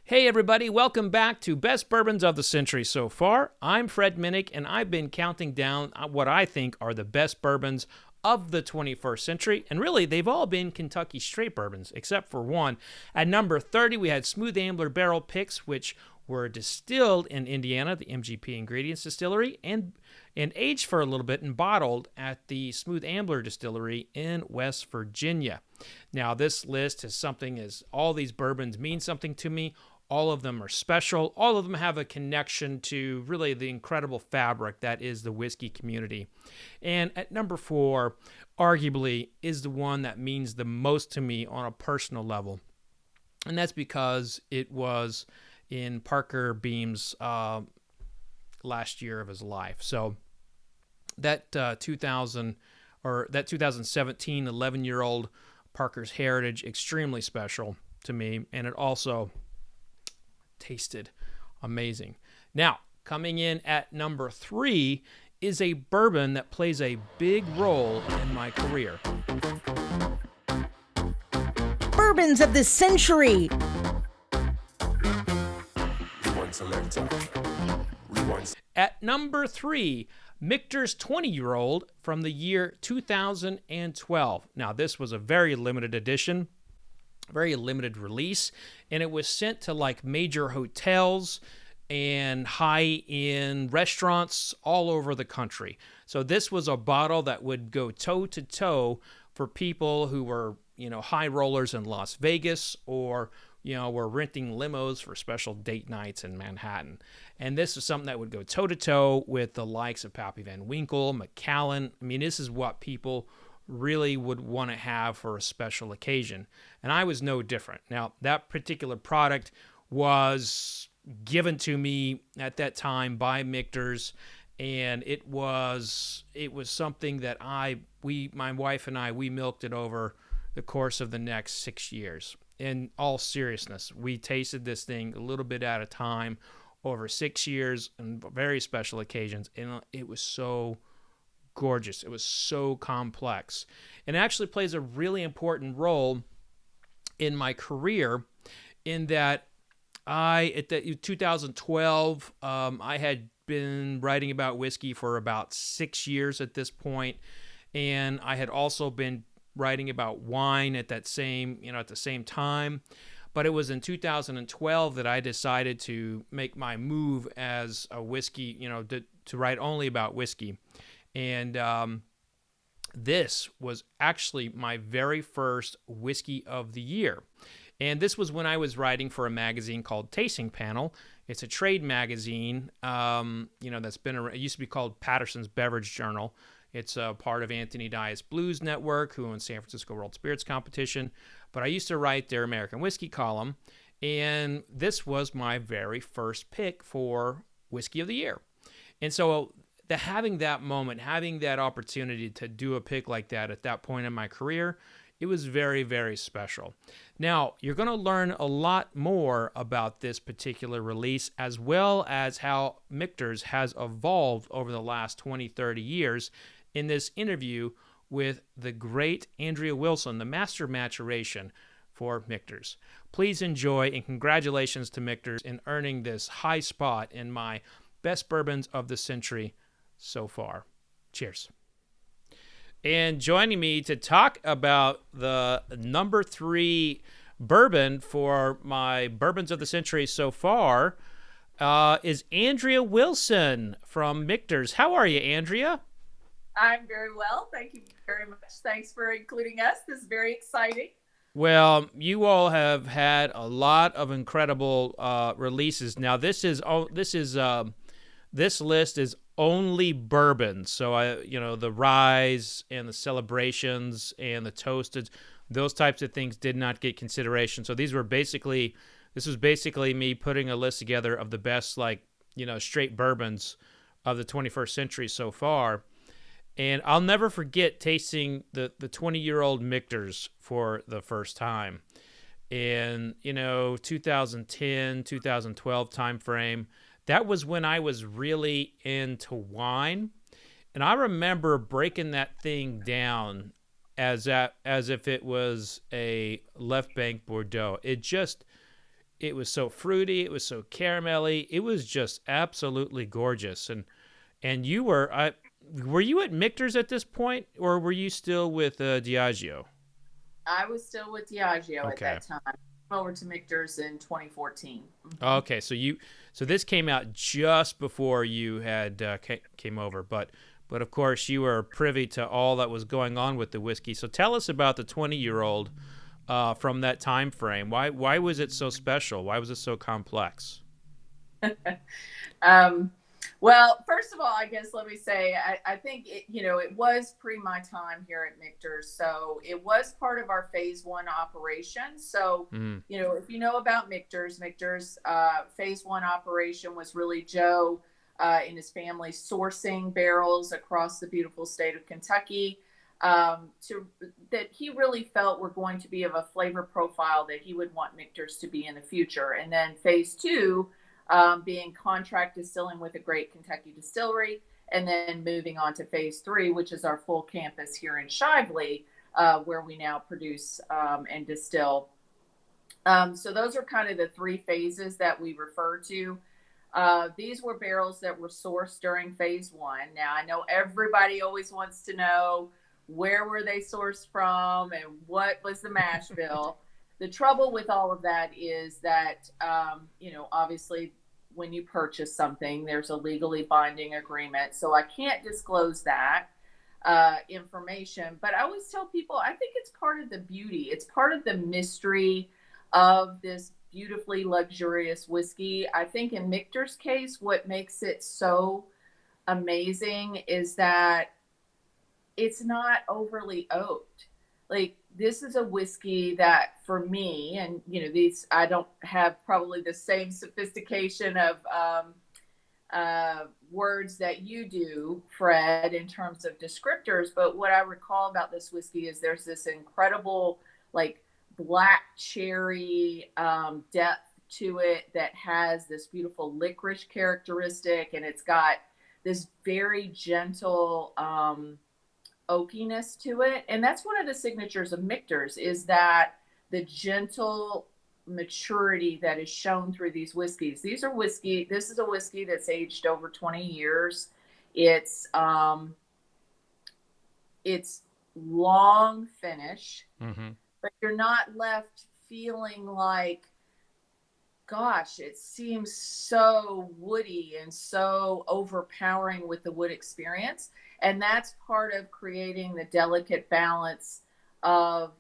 Hey everybody, welcome back to Best Bourbons of the Century so far. I'm Fred Minnick, and I've been counting down what I think are the best bourbons of the 21st century. And really, they've all been Kentucky straight bourbons, except for one. At number 30, we had Smooth Ambler Barrel Picks, which were distilled in Indiana, the MGP Ingredients Distillery, and aged for a little bit and bottled at the Smooth Ambler Distillery in West Virginia. Now, this list is something as all these bourbons mean something to me. All of them are special. All of them have a connection to really the incredible fabric that is the whiskey community. And at number 4, arguably, is the one that means the most to me on a personal level. And that's because it was in Parker Beam's last year of his life. So that 2017 11-year-old Parker's Heritage, extremely special to me. And it also tasted amazing. Now, coming in at number 3 is a bourbon that plays a big role in my career. Bourbons of the Century. At number 3, Michter's 20-year-old from the year 2012. Now, this was a very limited edition, very limited release, and it was sent to like major hotels and high-end restaurants all over the country. So this was a bottle that would go toe-to-toe for people who were, high rollers in Las Vegas or, were renting limos for special date nights in Manhattan. And this is something that would go toe-to-toe with the likes of Pappy Van Winkle, Macallan. I mean, this is what people really would want to have for a special occasion. And I was no different. Now, that particular product was given to me at that time by Michters, and it was something that my wife and I, we milked it over the course of the next 6 years. In all seriousness, we tasted this thing a little bit at a time over 6 years and very special occasions, and it was so gorgeous. It was so complex, and it actually plays a really important role in my career in that at 2012, I had been writing about whiskey for about 6 years at this point, and I had also been writing about wine at the same time. But it was in 2012 that I decided to make my move as a whiskey, to write only about whiskey. And this was actually my very first whiskey of the year. And this was when I was writing for a magazine called Tasting Panel. It's a trade magazine, that's been around. It used to be called Patterson's Beverage Journal. It's a part of Anthony Dias Blues Network, who owns San Francisco World Spirits Competition. But I used to write their American Whiskey column, and this was my very first pick for Whiskey of the Year. And so having that moment, having that opportunity to do a pick like that at that point in my career, it was very, very special. Now, you're going to learn a lot more about this particular release, as well as how Michters has evolved over the last 20, 30 years in this interview with the great Andrea Wilson, the master of maturation for Michters. Please enjoy, and congratulations to Michters in earning this high spot in my best bourbons of the century so far. Cheers. And joining me to talk about the number 3 bourbon for my bourbons of the century so far is Andrea Wilson from Michters. How are you, Andrea? I'm very well. Thank you very much. Thanks for including us. This is very exciting. Well, you all have had a lot of incredible releases. Now, this list is only bourbon. So the ryes and the celebrations and the toasted, those types of things did not get consideration. So this was basically me putting a list together of the best, straight bourbons of the 21st century so far. And I'll never forget tasting the 20-year-old Michters for the first time in, 2010, 2012 timeframe. That was when I was really into wine. And I remember breaking that thing down as if it was a left bank Bordeaux. It was so fruity. It was so caramelly. It was just absolutely gorgeous. And you were you at Michter's at this point, or were you still with Diageo? I was still with Diageo at Okay. that time. Over to Michters in 2014. Okay. So this came out just before you had came over, but of course you were privy to all that was going on with the whiskey. So tell us about the 20-year-old from that time frame. Why was it so special? Why was it so complex? Um, well, first of all, I guess let me say I think it was pre my time here at Michter's, so it was part of our phase one operation. So Mm. if you know about Michter's phase one operation was really Joe and his family sourcing barrels across the beautiful state of Kentucky that he really felt were going to be of a flavor profile that he would want Michter's to be in the future. And then phase two being contract distilling with a great Kentucky distillery, and then moving on to phase three, which is our full campus here in Shively, where we now produce and distill. So those are kind of the three phases that we refer to. These were barrels that were sourced during phase one. Now, I know everybody always wants to know where were they sourced from and what was the mash bill. The trouble with all of that is that, obviously when you purchase something, there's a legally binding agreement. So I can't disclose that information. But I always tell people, I think it's part of the beauty. It's part of the mystery of this beautifully luxurious whiskey. I think in Michter's case, what makes it so amazing is that it's not overly oaked. Like, this is a whiskey that for me, and I don't have probably the same sophistication of words that you do, Fred, in terms of descriptors. But what I recall about this whiskey is there's this incredible, like, black cherry depth to it that has this beautiful licorice characteristic, and it's got this very gentle oakiness to it. And that's one of the signatures of Michter's, is that the gentle maturity that is shown through these whiskeys. This is a whiskey that's aged over 20 years. It's long finish, Mm-hmm. but you're not left feeling like, gosh, it seems so woody and so overpowering with the wood experience. And that's part of creating the delicate balance of,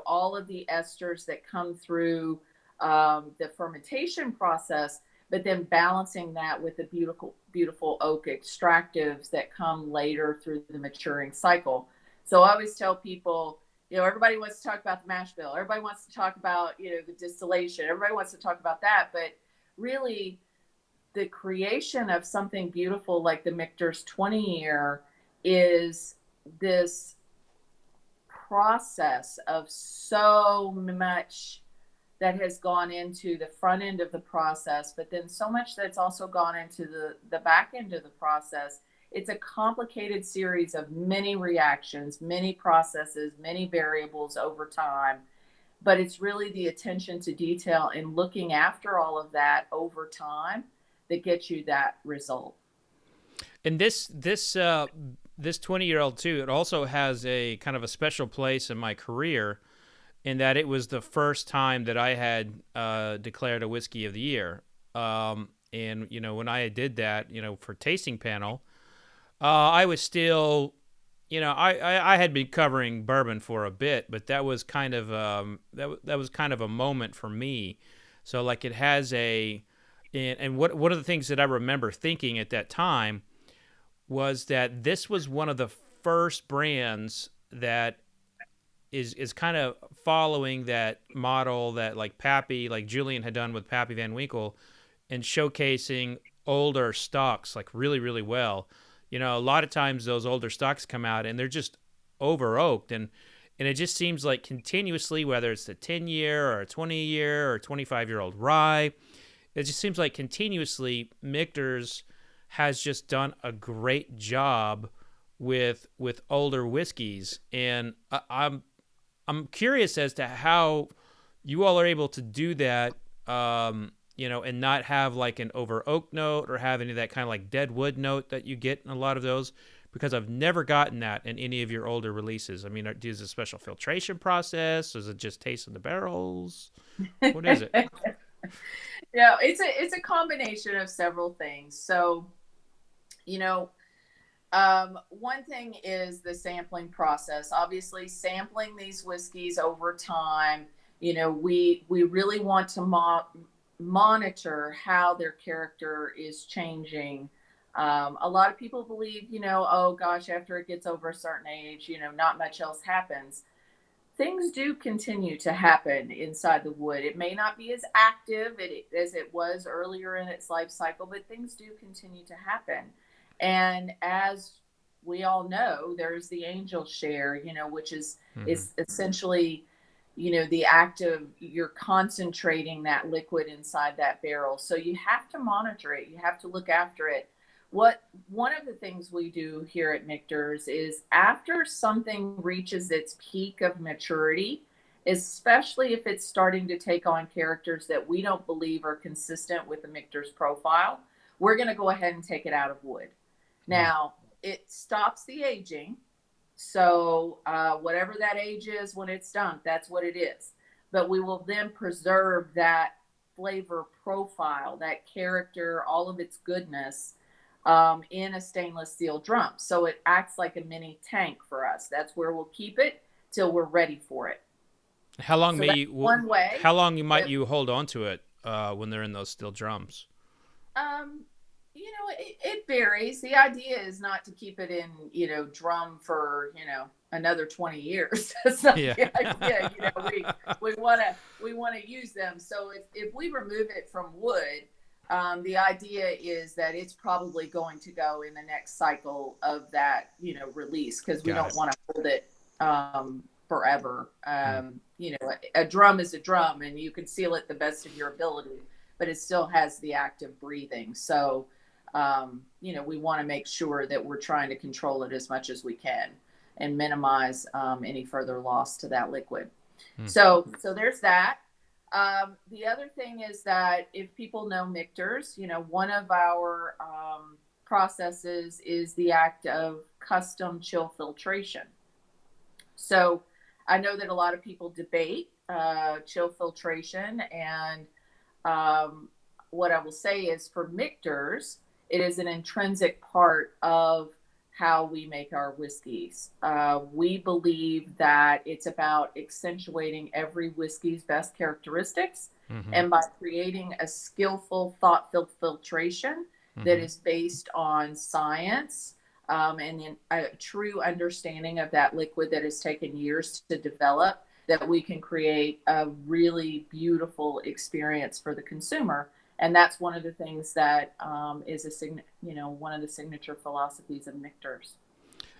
all of the esters that come through the fermentation process, but then balancing that with the beautiful, beautiful oak extractives that come later through the maturing cycle. So I always tell people, everybody wants to talk about the mash bill. Everybody wants to talk about, the distillation. Everybody wants to talk about that. But really, the creation of something beautiful like the Michter's 20-year is this process of so much that has gone into the front end of the process, but then so much that's also gone into the back end of the process. It's a complicated series of many reactions, many processes, many variables over time, but it's really the attention to detail and looking after all of that over time that gets you that result. And this 20-year-old too, it also has a kind of a special place in my career, in that it was the first time that I had declared a whiskey of the year. And when I did that, for tasting panel, I was still, I had been covering bourbon for a bit, but that was kind of that was kind of a moment for me. So like it has and one of the things that I remember thinking at that time was that this was one of the first brands that is kind of following that model that like Julian had done with Pappy Van Winkle, and showcasing older stocks like really, really well. A lot of times those older stocks come out and they're just over oaked, and it just seems like continuously, whether it's the 10-year or a 20-year or 25-year-old rye, it just seems like continuously Michter's has just done a great job with older whiskeys. And I'm curious as to how you all are able to do that and not have like an over oak note or have any of that kind of like dead wood note that you get in a lot of those, because I've never gotten that in any of your older releases. I mean, is it a special filtration process? Is it just tasting the barrels? What is it? It's a combination of several things. So, one thing is the sampling process. Obviously, sampling these whiskeys over time, we really want to monitor how their character is changing. A lot of people believe, oh gosh, after it gets over a certain age, not much else happens. Things do continue to happen inside the wood. It may not be as active as it was earlier in its life cycle, but things do continue to happen. And as we all know, there's the angel share, which is essentially, the act of you're concentrating that liquid inside that barrel. So you have to monitor it. You have to look after it. One of the things we do here at Michters is after something reaches its peak of maturity, especially if it's starting to take on characters that we don't believe are consistent with the Michters profile, we're going to go ahead and take it out of wood. Now, it stops the aging. So whatever that age is when it's done, that's what it is. But we will then preserve that flavor profile, that character, all of its goodness in a stainless steel drum. So it acts like a mini tank for us. That's where we'll keep it till we're ready for it. How long one way. How long might you hold on to it when they're in those steel drums? It varies. The idea is not to keep it in, drum for, another 20 years. That's not the idea. We want to use them. So if we remove it from wood, the idea is that it's probably going to go in the next cycle of that, release, because we don't want to hold it forever. A drum is a drum, and you can seal it the best of your ability, but it still has the act of breathing. So, we want to make sure that we're trying to control it as much as we can and minimize any further loss to that liquid. So there's that. The other thing is that if people know Michters, one of our processes is the act of custom chill filtration. So I know that a lot of people debate chill filtration, and what I will say is for Michters, it is an intrinsic part of how we make our whiskeys. We believe that it's about accentuating every whiskey's best characteristics, and by creating a skillful, thought-filled filtration that is based on science and a true understanding of that liquid that has taken years to develop, that we can create a really beautiful experience for the consumer. And that's one of the things that is one of the signature philosophies of Michters.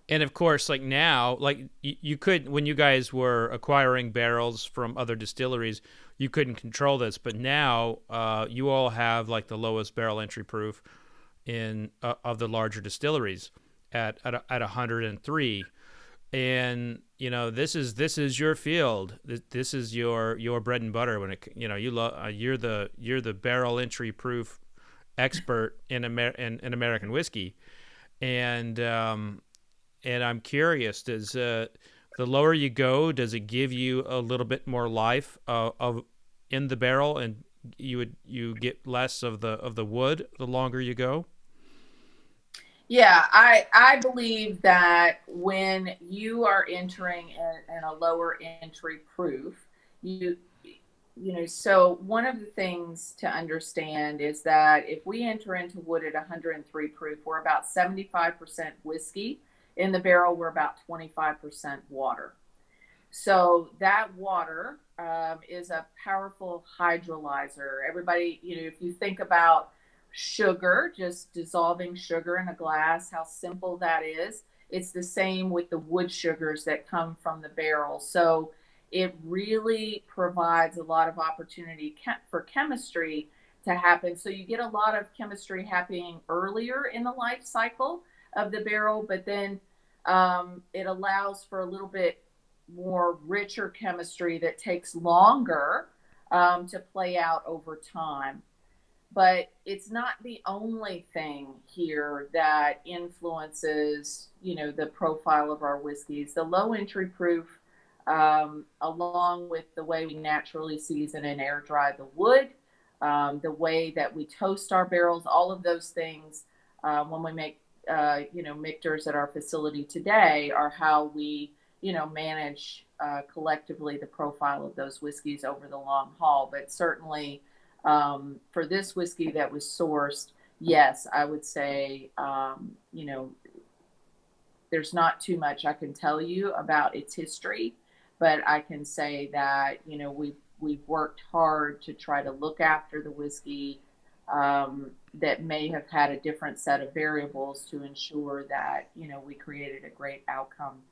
And of course, like now, like you could, when you guys were acquiring barrels from other distilleries, you couldn't control this. But now you all have like the lowest barrel entry proof in of the larger distilleries at 103. And this is your field. This is your bread and butter. When it you're the barrel entry proof expert in American whiskey, and I'm curious, does the lower you go, does it give you a little bit more life of in the barrel, and you get less of the wood the longer you go? Yeah, I believe that when you are entering in a lower entry proof, so one of the things to understand is that if we enter into wood at 103 proof, we're about 75% whiskey. In the barrel, we're about 25% water. So that water is a powerful hydrolyzer. Everybody, if you think about sugar, just dissolving sugar in a glass, how simple that is. It's the same with the wood sugars that come from the barrel. So it really provides a lot of opportunity for chemistry to happen. So you get a lot of chemistry happening earlier in the life cycle of the barrel, but then it allows for a little bit more richer chemistry that takes longer to play out over time. But it's not the only thing here that influences, the profile of our whiskeys. The low entry proof, along with the way we naturally season and air dry the wood, the way that we toast our barrels, all of those things, when we make, Michters at our facility today, are how we, manage collectively the profile of those whiskeys over the long haul. But certainly, for this whiskey that was sourced, yes, I would say, there's not too much I can tell you about its history, but I can say that, we've worked hard to try to look after the whiskey, that may have had a different set of variables to ensure that, we created a great outcome.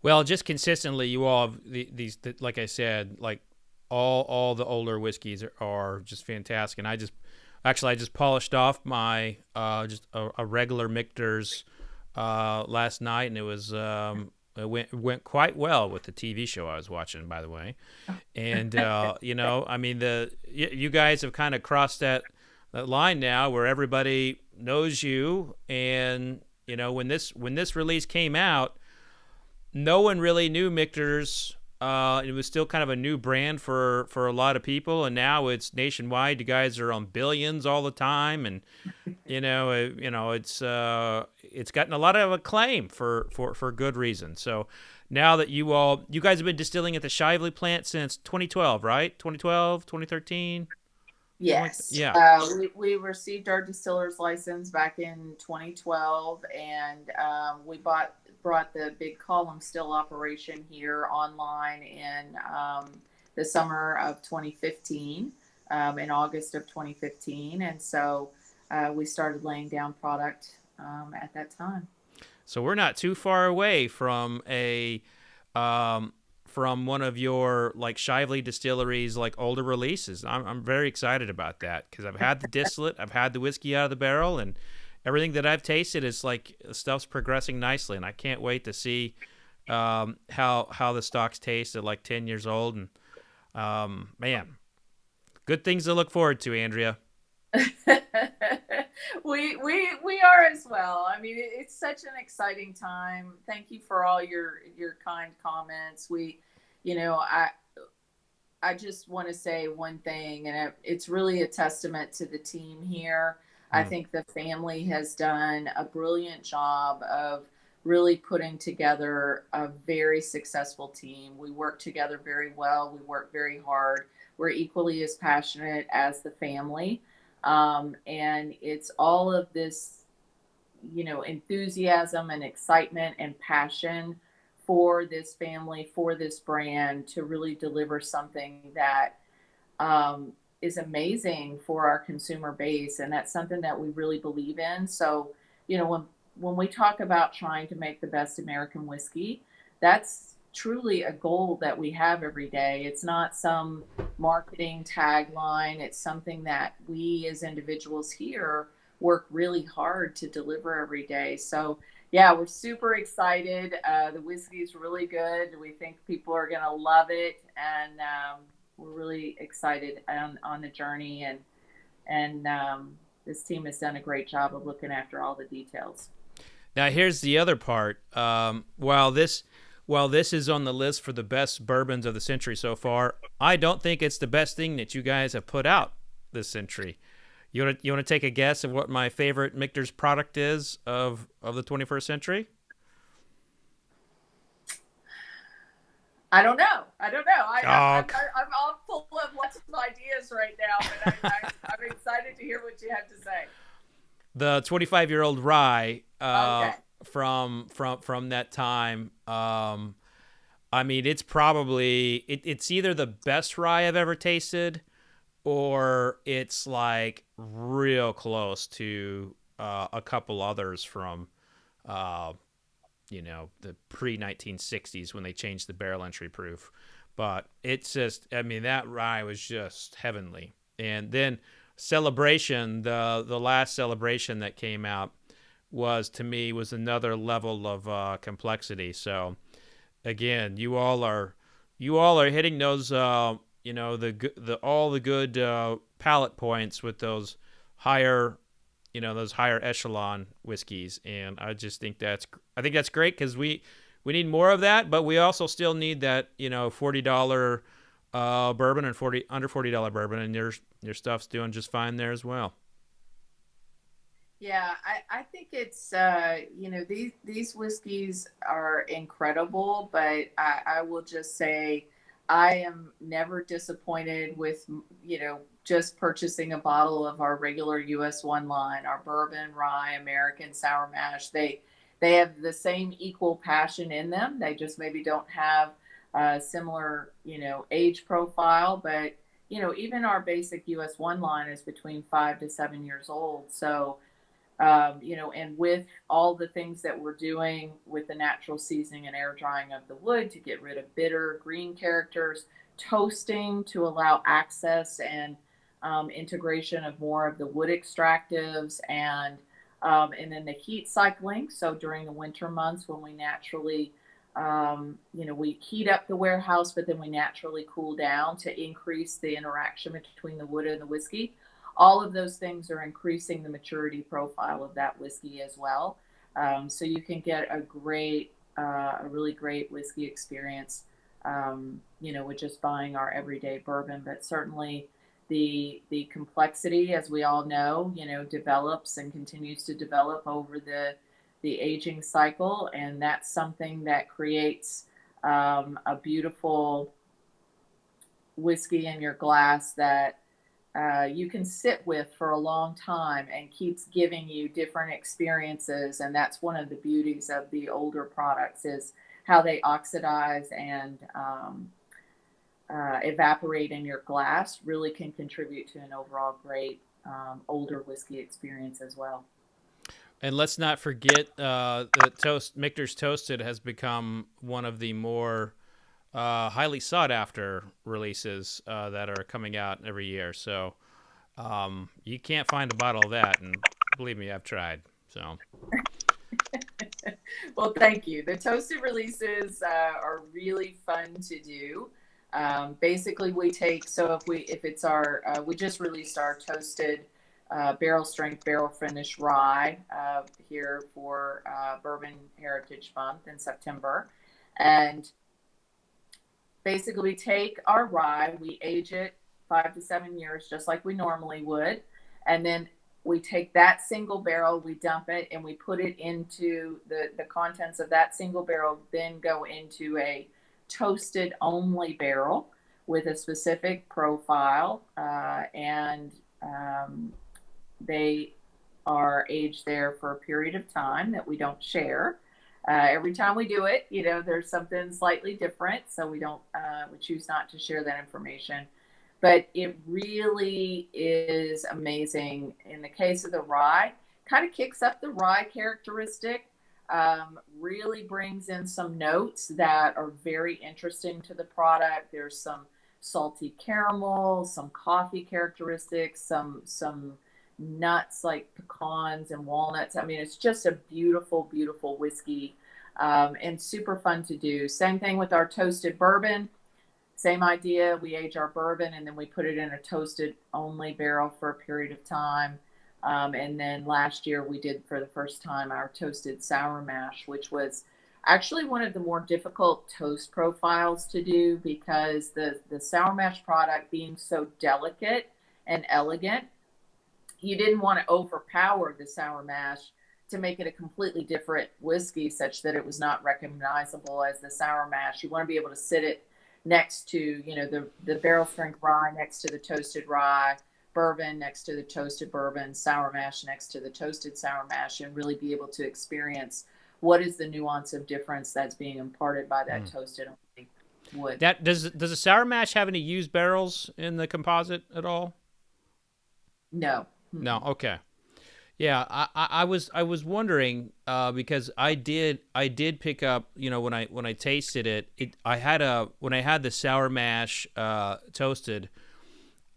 Well, just consistently, you all have these, like I said, like all the older whiskeys are just fantastic. And I just polished off my just a regular Michters last night, and it was it went quite well with the TV show I was watching, by the way. And I mean, you guys have kind of crossed that line now where everybody knows you. And when this release came out, no one really knew Michters. It was still kind of a new brand for a lot of people, and now it's nationwide. You guys are on billions all the time, and it's gotten a lot of acclaim for good reason. So now that you guys have been distilling at the Shively plant since 2012, right? 2012, 2013. Yes. Yeah. We received our distiller's license back in 2012, and we brought the big column still operation here online in the summer of 2015, in August of 2015. And so we started laying down product at that time. So we're not too far away from from one of your like Shively Distillery's like older releases. I'm very excited about that because I've had the distillate, I've had the whiskey out of the barrel, and everything that I've tasted is like stuff's progressing nicely, and I can't wait to see how the stocks taste at like 10 years old. And man, good things to look forward to, Andrea. we are as well. I mean, it's such an exciting time. Thank you for all your kind comments. I just want to say one thing, and it's really a testament to the team here. I think the family has done a brilliant job of really putting together a very successful team. We work together very well. We work very hard. We're equally as passionate as the family. And it's all of this, enthusiasm and excitement and passion for this family, for this brand, to really deliver something that is amazing for our consumer base. And that's something that we really believe in. So, when we talk about trying to make the best American whiskey, that's truly a goal that we have every day. It's not some marketing tagline. It's something that we as individuals here work really hard to deliver every day. So yeah, we're super excited. The whiskey is really good. We think people are going to love it. And we're really excited on the journey. And this team has done a great job of looking after all the details. Now here's the other part. While this is on the list for the best bourbons of the century so far, I don't think it's the best thing that you guys have put out this century. You want to take a guess of what my favorite Michter's product is of the 21st century? I don't know. I'm all full of lots of ideas right now, but I'm excited to hear what you have to say. The 25-year-old rye Okay. from that time. I mean, it's probably it's either the best rye I've ever tasted, or it's like real close to a couple others from the pre-1960s when they changed the barrel entry proof. But it's just, I mean, that rye was just heavenly. And then Celebration, the last Celebration that came out, was another level of complexity. So again, you all are hitting those the all the good palate points with those higher those higher echelon whiskeys, and I just think that's great because we need more of that, but we also still need that $40 bourbon and under $40 bourbon, and your stuff's doing just fine there as well. Yeah, I think it's these whiskeys are incredible, but I will just say I am never disappointed with just purchasing a bottle of our regular US one line, our bourbon, rye, American, sour mash. They have the same equal passion in them. They just maybe don't have a similar age profile, but even our basic US one line is between 5 to 7 years old. So and with all the things that we're doing with the natural seasoning and air drying of the wood to get rid of bitter green characters, toasting to allow access and integration of more of the wood extractives, and then the heat cycling. So during the winter months when we naturally, we heat up the warehouse, but then we naturally cool down to increase the interaction between the wood and the whiskey. All of those things are increasing the maturity profile of that whiskey as well. So you can get a really great whiskey experience, with just buying our everyday bourbon. But certainly the complexity, as we all know, develops and continues to develop over the aging cycle. And that's something that creates a beautiful whiskey in your glass that you can sit with for a long time and keeps giving you different experiences. And that's one of the beauties of the older products, is how they oxidize and evaporate in your glass really can contribute to an overall great older whiskey experience as well. And let's not forget that Michter's Toasted has become one of the more highly sought after releases that are coming out every year. So you can't find a bottle of that, and believe me, I've tried. So well, thank you. The toasted releases are really fun to do. Basically we take, if it's our we just released our toasted barrel strength barrel finish rye here for Bourbon Heritage Month in September. And basically, we take our rye, we age it 5 to 7 years, just like we normally would. And then we take that single barrel, we dump it, and we put it into the contents of that single barrel, then go into a toasted only barrel with a specific profile. And they are aged there for a period of time that we don't share. Every time we do it, there's something slightly different. So we choose not to share that information. But it really is amazing. In the case of the rye, kind of kicks up the rye characteristic, really brings in some notes that are very interesting to the product. There's some salty caramel, some coffee characteristics, some nuts like pecans and walnuts. I mean, it's just a beautiful, beautiful whiskey, and super fun to do. Same thing with our toasted bourbon. Same idea. We age our bourbon and then we put it in a toasted only barrel for a period of time. And then last year we did for the first time our toasted sour mash, which was actually one of the more difficult toast profiles to do, because the sour mash product being so delicate and elegant, you didn't want to overpower the sour mash to make it a completely different whiskey such that it was not recognizable as the sour mash. You want to be able to sit it next to, the barrel strength rye next to the toasted rye, bourbon next to the toasted bourbon, sour mash next to the toasted sour mash, and really be able to experience what is the nuance of difference that's being imparted by that toasted wood. That does a sour mash have any used barrels in the composite at all? No. No. Okay. Yeah, I was wondering because I did pick up, when I tasted it, when I had the sour mash toasted,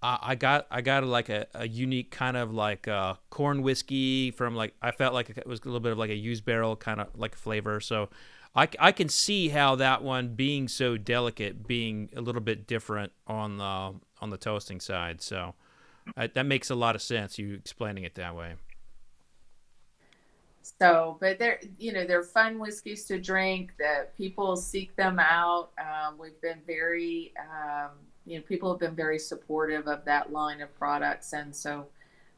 I got like a unique kind of like corn whiskey from, like, I felt like it was a little bit of like a used barrel kind of like flavor. So I can see how that one being so delicate, being a little bit different on the toasting side. So that makes a lot of sense. You explaining it that way. So, but they're fun whiskeys to drink. That people seek them out. We've been very, people have been very supportive of that line of products, and so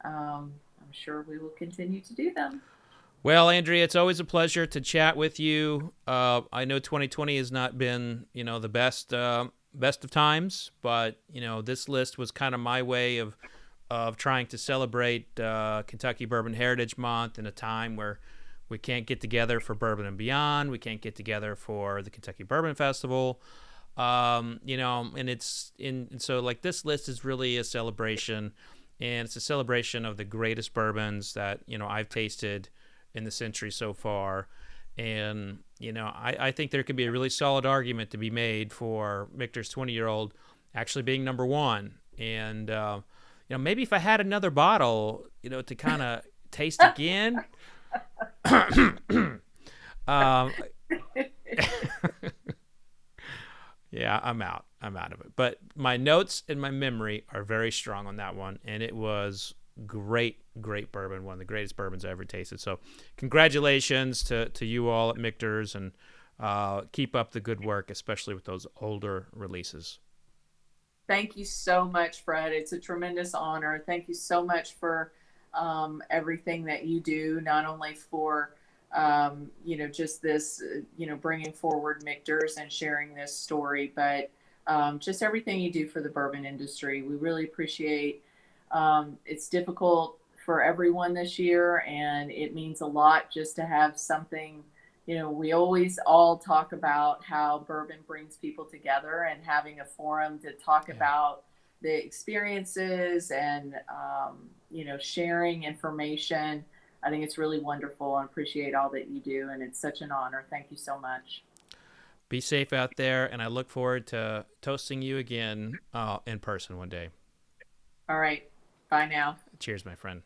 I'm sure we will continue to do them. Well, Andrea, it's always a pleasure to chat with you. I know 2020 has not been, the best of times, but this list was kind of my way of trying to celebrate Kentucky Bourbon Heritage Month in a time where we can't get together for Bourbon and Beyond. We can't get together for the Kentucky Bourbon Festival. And so like this list is really a celebration, and it's a celebration of the greatest bourbons that I've tasted in the century so far. And I think there could be a really solid argument to be made for Michter's 20-year-old actually being number one. And maybe if I had another bottle, to kind of taste again. um, yeah, I'm out of it. But my notes and my memory are very strong on that one, and it was great bourbon, one of the greatest bourbons I ever tasted. So congratulations to you all at Michters, and keep up the good work, especially with those older releases. Thank you so much, Fred. It's a tremendous honor. Thank you so much for everything that you do, not only for just this, bringing forward Michters and sharing this story, but just everything you do for the bourbon industry. We really appreciate. It's difficult for everyone this year, and it means a lot just to have something. We always all talk about how bourbon brings people together, and having a forum to talk about the experiences and, sharing information. I think it's really wonderful, and appreciate all that you do. And it's such an honor. Thank you so much. Be safe out there, and I look forward to toasting you again in person one day. All right. Bye now. Cheers, my friend.